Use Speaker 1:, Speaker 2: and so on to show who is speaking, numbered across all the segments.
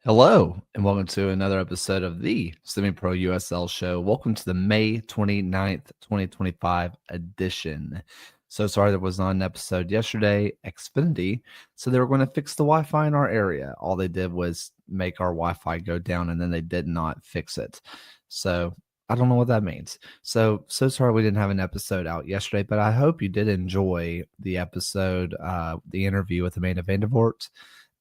Speaker 1: Hello, and welcome to another episode of the Semi Pro USL Show. Welcome to the May 29th, 2025 edition. So sorry there was not an episode yesterday. Xfinity, so they were going to fix the Wi Fi in our area. All they did was make our Wi Fi go down, and then they did not fix it. So I don't know what that means. So sorry we didn't have an episode out yesterday, but I hope you did enjoy the episode, the interview with Amanda Vandervoort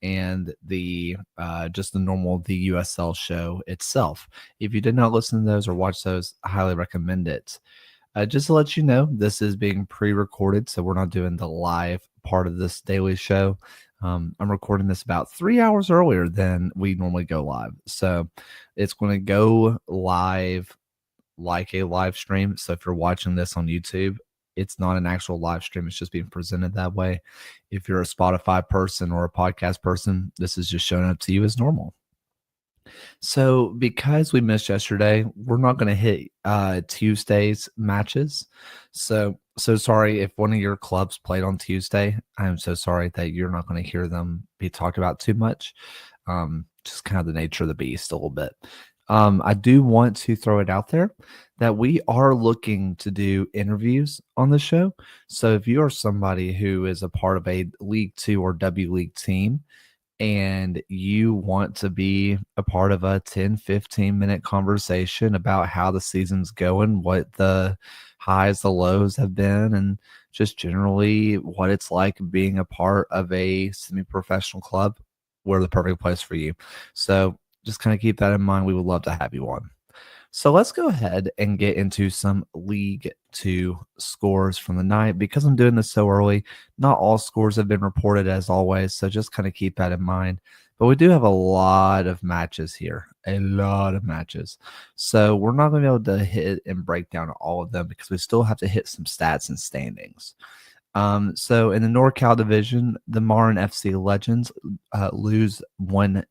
Speaker 1: and the just the normal the USL show itself. If you did not listen to those or watch those, I highly recommend it. Just to let you know, this is being pre-recorded, so we're not doing the live part of this daily show. I'm recording this about 3 hours earlier than we normally go live, so it's going to go live like a live stream. So if you're watching this on YouTube, it's not an actual live stream. It's just being presented that way. If you're a Spotify person or a podcast person, this is just showing up to you as normal. So because we missed yesterday, we're not going to hit Tuesday's matches. So sorry if one of your clubs played on Tuesday. I'm so sorry that you're not going to hear them be talked about too much. Just kind of the nature of the beast a little bit. I do want to throw it out there that we are looking to do interviews on the show. So if you are somebody who is a part of a League Two or W League team and you want to be a part of a 10-15 minute conversation about how the season's going, what the highs, the lows have been, and just generally what it's like being a part of a semi-professional club, we're the perfect place for you. So just kind of keep that in mind. We would love to have you on. So let's go ahead and get into some League Two scores from the night. Because I'm doing this so early, not all scores have been reported as always, so just kind of keep that in mind. But we do have a lot of matches here, a lot of matches. So we're not going to be able to hit and break down all of them because we still have to hit some stats and standings. So in the NorCal division, the Marin FC Legends lose 1-0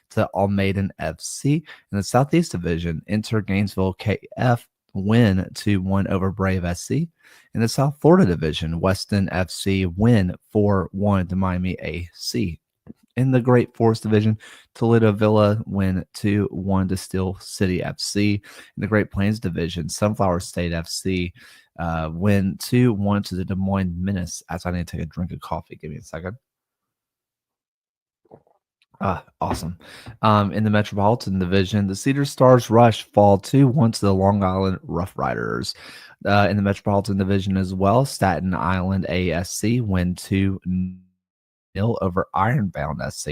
Speaker 1: to Almaden FC. In the Southeast division, Inter Gainesville KF win 2-1 over Brave SC. In the South Florida division, Weston FC win 4-1 to Miami AC. In the Great Forest division, Toledo Villa win 2-1 to Steel City FC. In the Great Plains division, Sunflower State FC win 2-1 to the Des Moines Menace. As I need to take a drink of coffee. Give me a second. Awesome. In the Metropolitan Division, the Cedar Stars Rush fall 2-1 to the Long Island Rough Riders. In the Metropolitan Division as well, Staten Island ASC win 2-0 over Ironbound SC.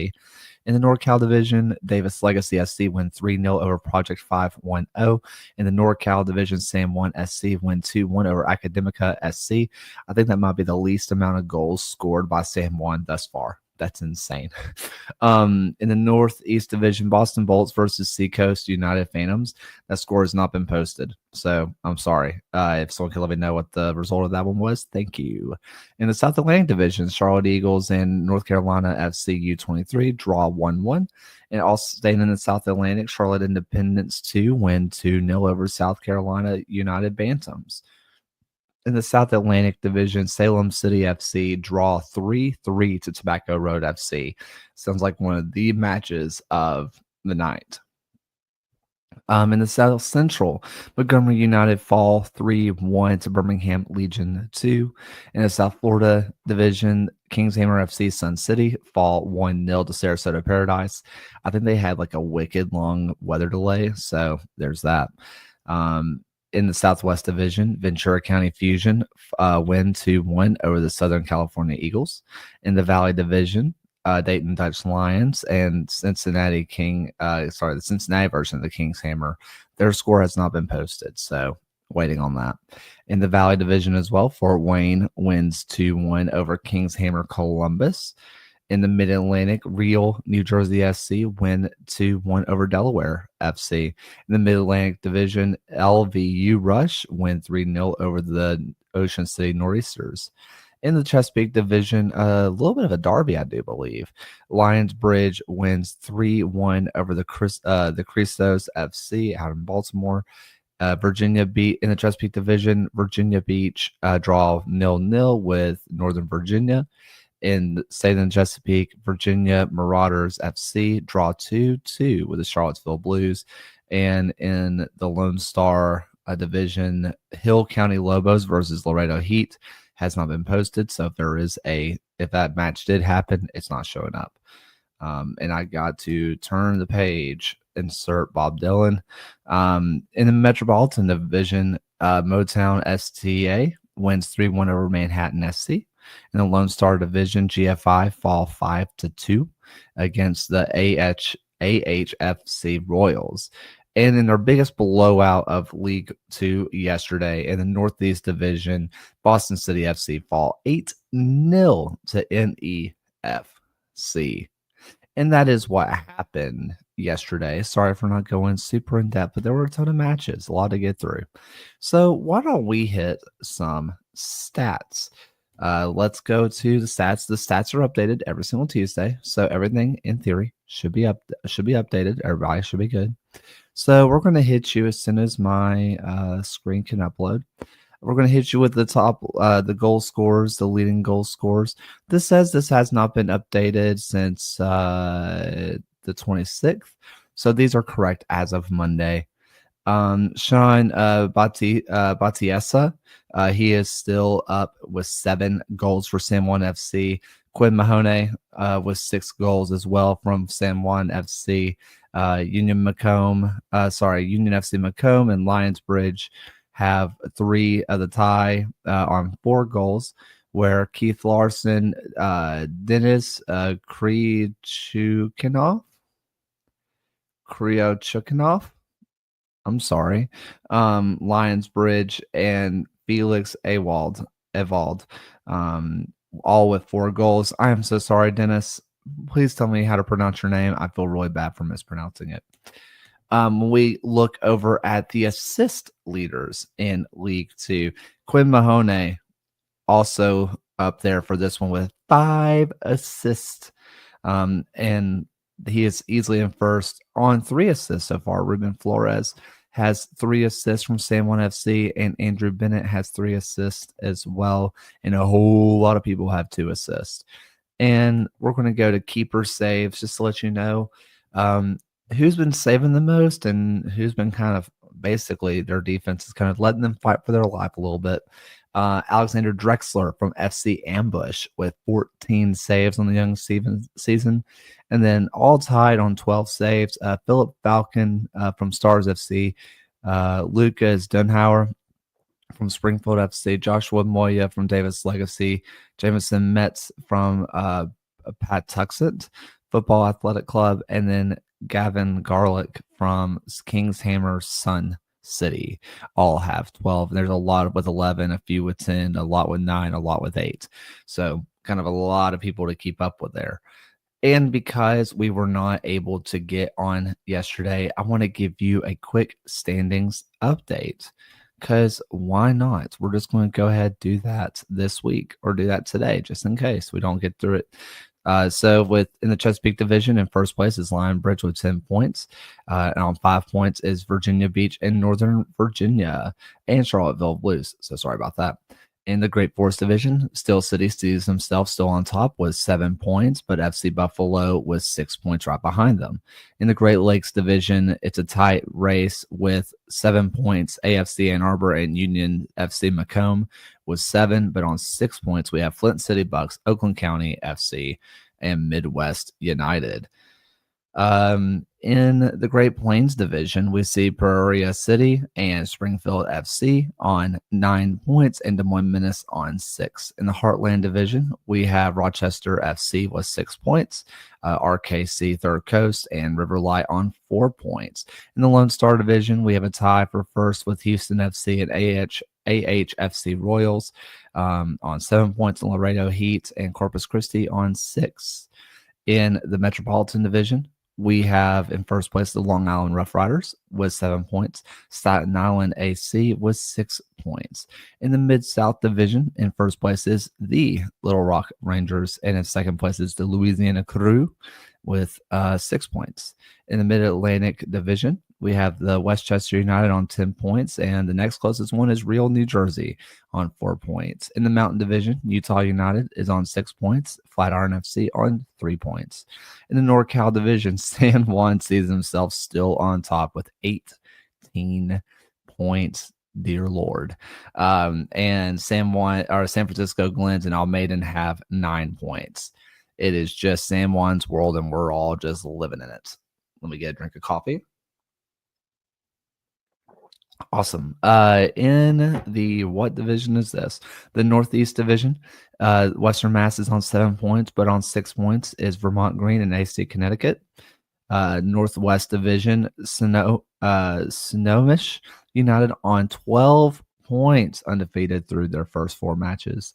Speaker 1: In the NorCal division, Davis Legacy SC win 3-0 over Project 510. In the NorCal division, Sam 1 SC win 2-1 over Academica SC. I think that might be the least amount of goals scored by Sam 1 thus far. That's insane. In the Northeast Division, Boston Bolts versus Seacoast United Phantoms. That score has not been posted. So I'm sorry. If someone could let me know what the result of that one was, thank you. In the South Atlantic Division, Charlotte Eagles and North Carolina FC U23 draw 1-1. And also staying in the South Atlantic, Charlotte Independence 2 win 2-0 over South Carolina United Bantams. In the South Atlantic Division, Salem City FC draw 3-3 to Tobacco Road FC. Sounds like one of the matches of the night. In the South Central, Montgomery United fall 3-1 to Birmingham Legion 2. In the South Florida Division, Kingshammer FC Sun City fall 1-0 to Sarasota Paradise. I think they had like a wicked long weather delay, so there's that. In the Southwest Division, Ventura County Fusion win 2-1 over the Southern California Eagles. In the Valley Division, Dayton Dutch Lions and Cincinnati the Cincinnati version of the King's Hammer. Their score has not been posted, so waiting on that. In the Valley Division as well, Fort Wayne wins 2-1 over King's Hammer Columbus. In the Mid-Atlantic, Real New Jersey SC win 2-1 over Delaware FC. In the Mid-Atlantic Division, LVU Rush win 3-0 over the Ocean City Nor'easters. In the Chesapeake Division, a little bit of a derby, I do believe. Lions Bridge wins 3-1 over the Christos FC out in Baltimore. Virginia Beach in the Chesapeake Division, Virginia Beach draw 0-0 with Northern Virginia. In the state of Chesapeake, Virginia Marauders FC draw 2-2 with the Charlottesville Blues. And in the Lone Star division, Hill County Lobos versus Laredo Heat has not been posted. So if that match did happen, it's not showing up. And I got to turn the page, insert Bob Dylan. In the Metropolitan Division, Motown STA wins 3-1 over Manhattan SC. In the Lone Star Division, GFI fall 5-2 against the AHFC Royals. And in their biggest blowout of League Two yesterday, in the Northeast Division, Boston City FC fall 8-0 to NEFC. And that is what happened yesterday. Sorry for not going super in depth, but there were a ton of matches, a lot to get through. So why don't we hit some stats? Let's go to the stats. The stats are updated every single Tuesday, so everything in theory should be updated. Everybody should be good. So we're going to hit you as soon as my screen can upload. We're going to hit you with the top, the goal scorers, the leading goal scorers. This says this has not been updated since the 26th. So these are correct as of Monday. Sean Batiesa, he is still up with 7 goals for San Juan FC. Quinn Mahoney with 6 goals as well from San Juan FC. Union FC Macomb and Lions Bridge have 3 of the tie on 4 goals, where Keith Larson, Dennis Kryuchkinov, I'm sorry, Lions Bridge, and Felix Ewald, all with 4 goals. I am so sorry, Dennis. Please tell me how to pronounce your name. I feel really bad for mispronouncing it. When we look over at the assist leaders in League Two, Quinn Mahoney also up there for this one with 5 assists. And he is easily in first on 3 assists so far. Ruben Flores has 3 assists from San Juan FC, and Andrew Bennett has 3 assists as well. And a whole lot of people have 2 assists. And we're going to go to keeper saves just to let you know who's been saving the most and who's been kind of basically their defense is kind of letting them fight for their life a little bit. Alexander Drexler from FC Ambush with 14 saves on the young season. And then all tied on 12 saves, Philip Falcon from Stars FC, Lucas Dunhauer from Springfield FC, Joshua Moya from Davis Legacy, Jameson Metz from Patuxent Football Athletic Club, and then Gavin Garlick from Kingshammer Sun City all have 12. There's a lot with 11, a few with 10, a lot with 9, a lot with 8. So kind of a lot of people to keep up with there. And because we were not able to get on yesterday, I want to give you a quick standings update. Because why not? We're just going to go ahead and do that this week or do that today, just in case we don't get through it. So in the Chesapeake Division, in first place is Lion Bridge with 10 points. And on 5 points is Virginia Beach and Northern Virginia and Charlottesville Blues. So sorry about that. In the Great Forest Division, Steel City sees himself still on top with 7 points, but FC Buffalo with 6 points right behind them. In the Great Lakes Division, it's a tight race with 7 points. AFC Ann Arbor and Union FC Macomb with 7, but on 6 points, we have Flint City Bucks, Oakland County FC, and Midwest United. In the Great Plains Division, we see Peoria City and Springfield FC on 9 points and Des Moines Menace on 6. In the Heartland Division, we have Rochester FC with 6 points, RKC Third Coast and Riverlight on 4 points. In the Lone Star Division, we have a tie for first with Houston FC and AHFC Royals on 7 points, and Laredo Heat and Corpus Christi on 6. In the Metropolitan Division, we have in first place the Long Island Rough Riders with 7 points, Staten Island AC with 6 points. In the Mid-South Division, in first place is the Little Rock Rangers, and in second place is the Louisiana Crew with 6 points. In the Mid-Atlantic Division, we have the Westchester United on 10 points, and the next closest one is Real New Jersey on 4 points. In the Mountain Division, Utah United is on 6 points, Flatiron FC on 3 points. In the NorCal Division, San Juan sees himself still on top with 18 points. Dear Lord. And San Francisco Glens and Almaden have 9 points. It is just San Juan's world, and we're all just living in it. Let me get a drink of coffee. Awesome. In the what division is this? The Northeast Division. Western Mass is on 7 points, but on 6 points is Vermont Green and AC Connecticut. Northwest Division, Snohomish United on 12 points, undefeated through their first 4 matches,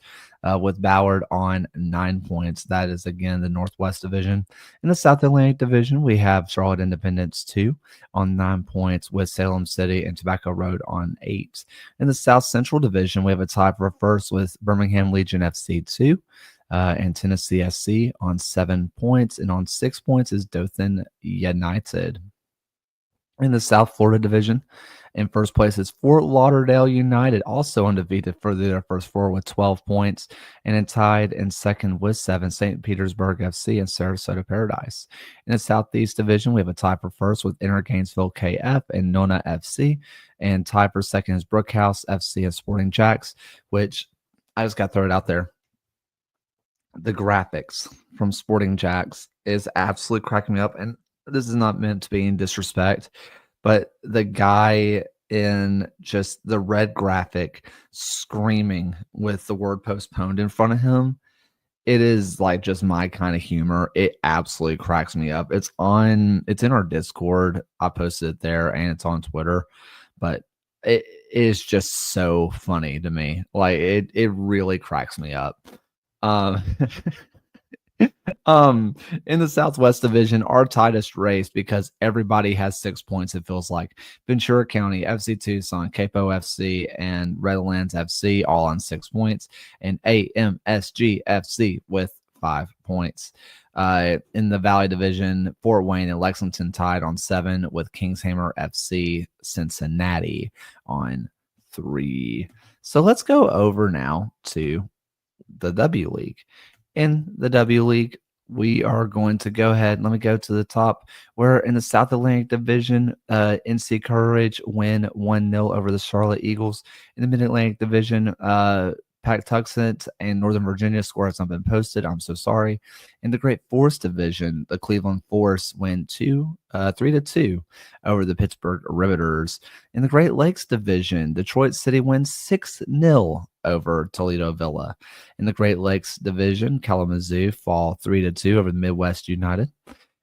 Speaker 1: with Ballard on 9 points. That is, again, the Northwest Division. In the South Atlantic Division, we have Charlotte Independence 2 on 9 points, with Salem City and Tobacco Road on 8. In the South Central Division, we have a tie for first with Birmingham Legion FC 2. And Tennessee SC on 7 points, and on 6 points is Dothan United. In the South Florida Division, in first place is Fort Lauderdale United, also undefeated for their first 4 with 12 points, and then tied in second with 7, St. Petersburg FC and Sarasota Paradise. In the Southeast Division, we have a tie for first with Inner Gainesville KF and Nona FC, and tied for second is Brookhouse FC and Sporting Jacks, which I just got to throw it out there. The graphics from Sporting Jacks is absolutely cracking me up. And this is not meant to be in disrespect, but the guy in just the red graphic screaming with the word postponed in front of him, it is like just my kind of humor. It absolutely cracks me up. It's in our Discord. I posted it there, and it's on Twitter, but it is just so funny to me. Like it really cracks me up. In the Southwest Division, our tightest race, because everybody has 6 points, it feels like. Ventura County, FC Tucson, Capo FC, and Redlands FC all on 6 points, and AMSG FC with 5 points. In the Valley Division, Fort Wayne and Lexington tied on 7, with Kingshammer FC Cincinnati on 3. So let's go over now to the W League. In the W League, we are going to go ahead. Let me go to the top. We're in the South Atlantic Division. NC Courage win 1-0 over the Charlotte Eagles. In the Mid-Atlantic Division, Patuxent and Northern Virginia score has not been posted. I'm so sorry. In the Great Forest Division, the Cleveland Force win 3-2 over the Pittsburgh Riveters. In the Great Lakes Division, Detroit City wins 6-0 over Toledo Villa. In the Great Lakes Division, Kalamazoo fall 3-2 over the Midwest United.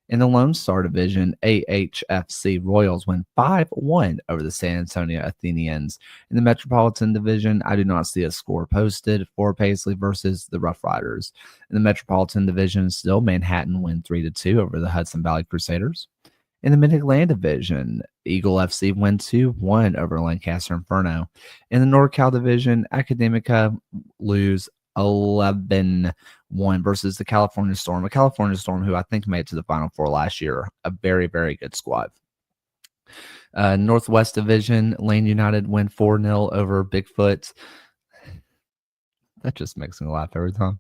Speaker 1: In the Lone Star Division, AHFC Royals win 5-1 over the San Antonio Athenians. In the Metropolitan Division, I do not see a score posted for Paisley versus the Rough Riders. In the Metropolitan Division, still Manhattan win 3-2 over the Hudson Valley Crusaders. In the Mid-Atlantic Division, Eagle FC win 2-1 over Lancaster Inferno. In the NorCal Division, Academica lose 11-1 versus the California Storm, a California Storm who I think made it to the Final Four last year. A very, very good squad. Northwest Division, Lane United win 4-0 over Bigfoot. That just makes me laugh every time.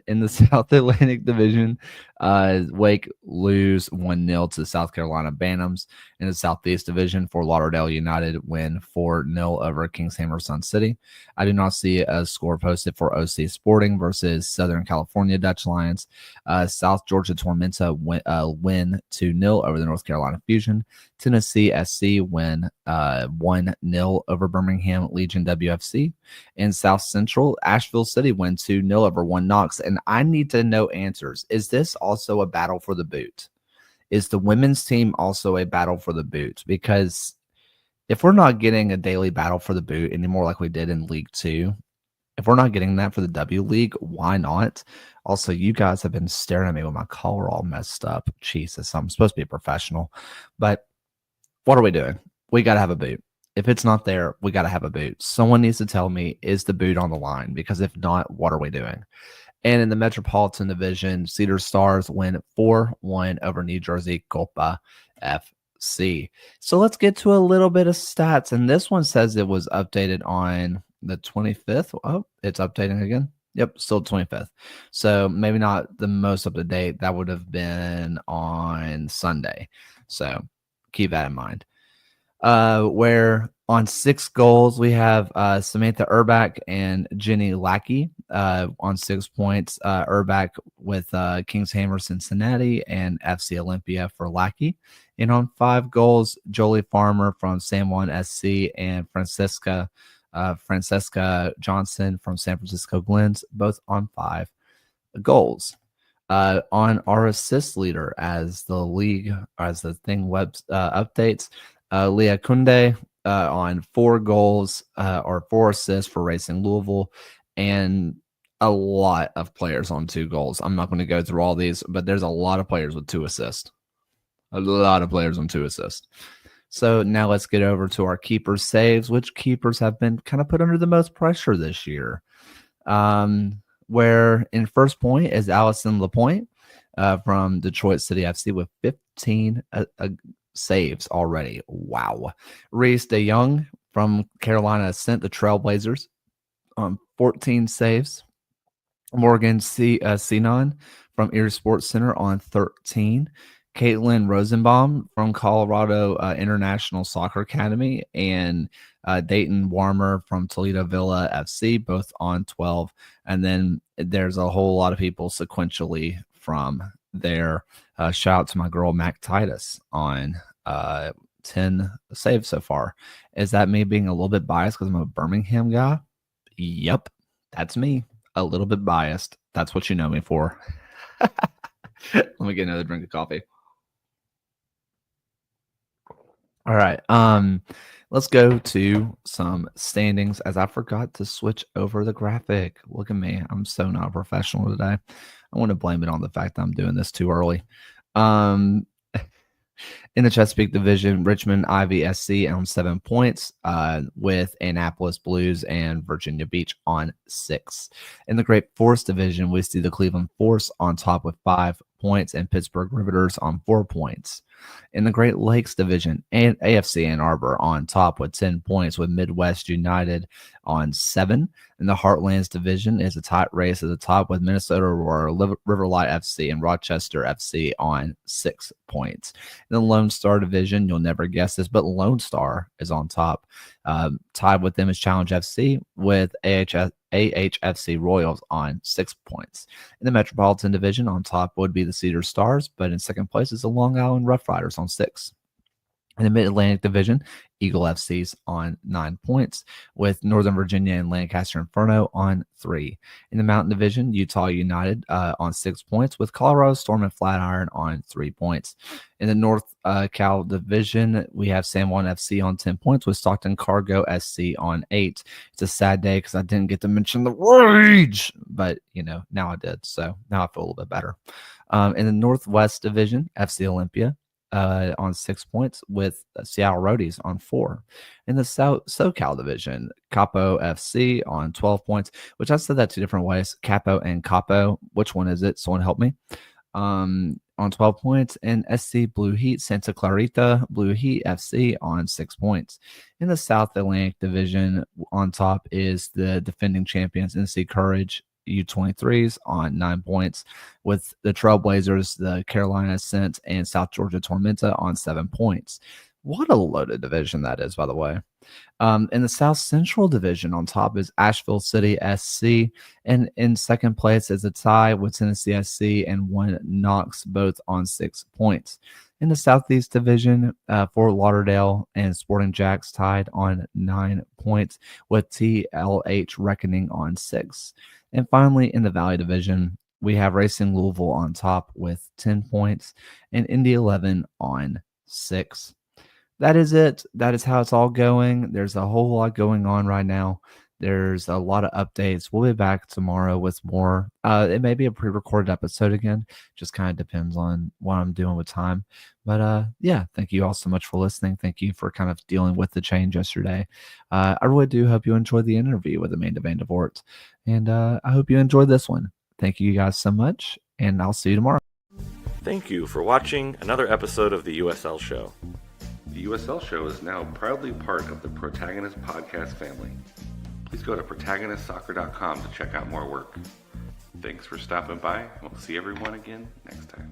Speaker 1: In the South Atlantic Division, Wake lose 1-0 to the South Carolina Bantams. In the Southeast Division, Fort Lauderdale United win 4-0 over Kingshammer Sun City. I do not see a score posted for OC Sporting versus Southern California Dutch Lions. South Georgia Tormenta win 2-0 over the North Carolina Fusion. Tennessee SC win 1-0 over Birmingham Legion WFC. In South Central, Asheville City win 2-0 over 1 Knox. And I need to know answers. Is this also a battle for the boot? Is the women's team also a battle for the boot? Because if we're not getting a daily battle for the boot anymore like we did in League 2, if we're not getting that for the W League, why not? Also, you guys have been staring at me with my collar all messed up. Jesus, I'm supposed to be a professional. But what are we doing? We got to have a boot. If it's not there, we got to have a boot. Someone needs to tell me, is the boot on the line? Because if not, what are we doing? And in the Metropolitan Division, Cedar Stars win 4-1 over New Jersey Copa FC. So let's get to a little bit of stats. And this one says it was updated on the 25th. Oh, it's updating again. Yep, still 25th. So maybe not the most up to date. That would have been on Sunday. So keep that in mind. Where on 6 goals we have Samantha Urbach and Jenny Lackey on 6 points. Urbach with Kings Hammer Cincinnati and FC Olympia for Lackey. And on 5 goals, Jolie Farmer from San Juan SC and Francesca Johnson from San Francisco Glens, both on 5 goals. On our assist leader, as the league, as the thing web updates, Leah Kunde on 4 goals or 4 assists for Racing Louisville, and a lot of players on 2 goals. I'm not going to go through all these, but there's a lot of players with 2 assists. A lot of players on 2 assists. So now let's get over to our keeper saves, which keepers have been kind of put under the most pressure this year. Where in first point is Allison Lapointe from Detroit City FC with 15 saves already. Wow. Reese DeYoung from Carolina sent the Trailblazers on 14 saves. Morgan Sinon from Erie Sports Center on 13. Caitlin Rosenbaum from Colorado International Soccer Academy and Dayton Warmer from Toledo Villa FC, both on 12. And then there's a whole lot of people sequentially from there. Shout out to my girl Mac Titus on 10 saves so far. Is that me being a little bit biased because I'm a Birmingham guy? Yep, that's me. A little bit biased. That's what you know me for. Let me get another drink of coffee. All right. Let's go to some standings, as I forgot to switch over the graphic. Look at me. I'm so not professional today. I want to blame it on the fact that I'm doing this too early. In the Chesapeake Division, Richmond Ivy SC on 7 points, with Annapolis Blues and Virginia Beach on 6. In the Great Forest Division, we see the Cleveland Force on top with 5 points and Pittsburgh Riveters on 4 points. In the Great Lakes Division, and AFC Ann Arbor on top with 10 points, with Midwest United on 7. In the Heartlands Division is a tight race at the top with Minnesota Aurora, Riverlight FC, and Rochester FC on 6 points. In the Lone Star Division, you'll never guess this, but Lone Star is on top. Tied with them is Challenge FC with AHFC Royals on 6 points. In the Metropolitan Division, on top would be the Cedar Stars, but in second place is the Long Island Rough Riders on 6. In the Mid-Atlantic Division, Eagle FC's on 9 points, with Northern Virginia and Lancaster Inferno on 3. In the Mountain Division, Utah United on 6 points, with Colorado Storm and Flatiron on 3 points. In the North Cal Division, we have San Juan FC on 10 points, with Stockton Cargo SC on 8. It's a sad day because I didn't get to mention the Rage, but, now I did, so now I feel a little bit better. In the Northwest Division, FC Olympia on 6 points, with Seattle Roadies on 4. In the SoCal Division, Capo FC on 12 points, which I said that 2 different ways, Capo and Capo. Which one is it? Someone help me. On 12 points, and SC Blue Heat Santa Clarita Blue Heat FC on 6 points. In the South Atlantic Division, on top is the defending champions NC Courage U23s on 9 points, with the Trailblazers, the Carolina Ascent, and South Georgia Tormenta on 7 points. What a loaded division that is, by the way. In the South Central Division, on top is Asheville City SC, and in second place is a tie with Tennessee SC and one Knox, both on 6 points. In the Southeast Division, Fort Lauderdale and Sporting Jacks tied on 9 points, with TLH Reckoning on 6. And finally, in the Valley Division, we have Racing Louisville on top with 10 points and Indy 11 on 6. That is it. That is how it's all going. There's a whole lot going on right now. There's a lot of updates. We'll be back tomorrow with more. It may be a pre-recorded episode again. Just kind of depends on what I'm doing with time. But yeah, thank you all so much for listening. Thank you for kind of dealing with the change yesterday. I really do hope you enjoyed the interview with Amanda Vandevort. And I hope you enjoyed this one. Thank you guys so much, and I'll see you tomorrow.
Speaker 2: Thank you for watching another episode of the USL Show. The USL Show is now proudly part of the Protagonist podcast family. Please go to protagonistsoccer.com to check out more work. Thanks for stopping by, and we'll see everyone again next time.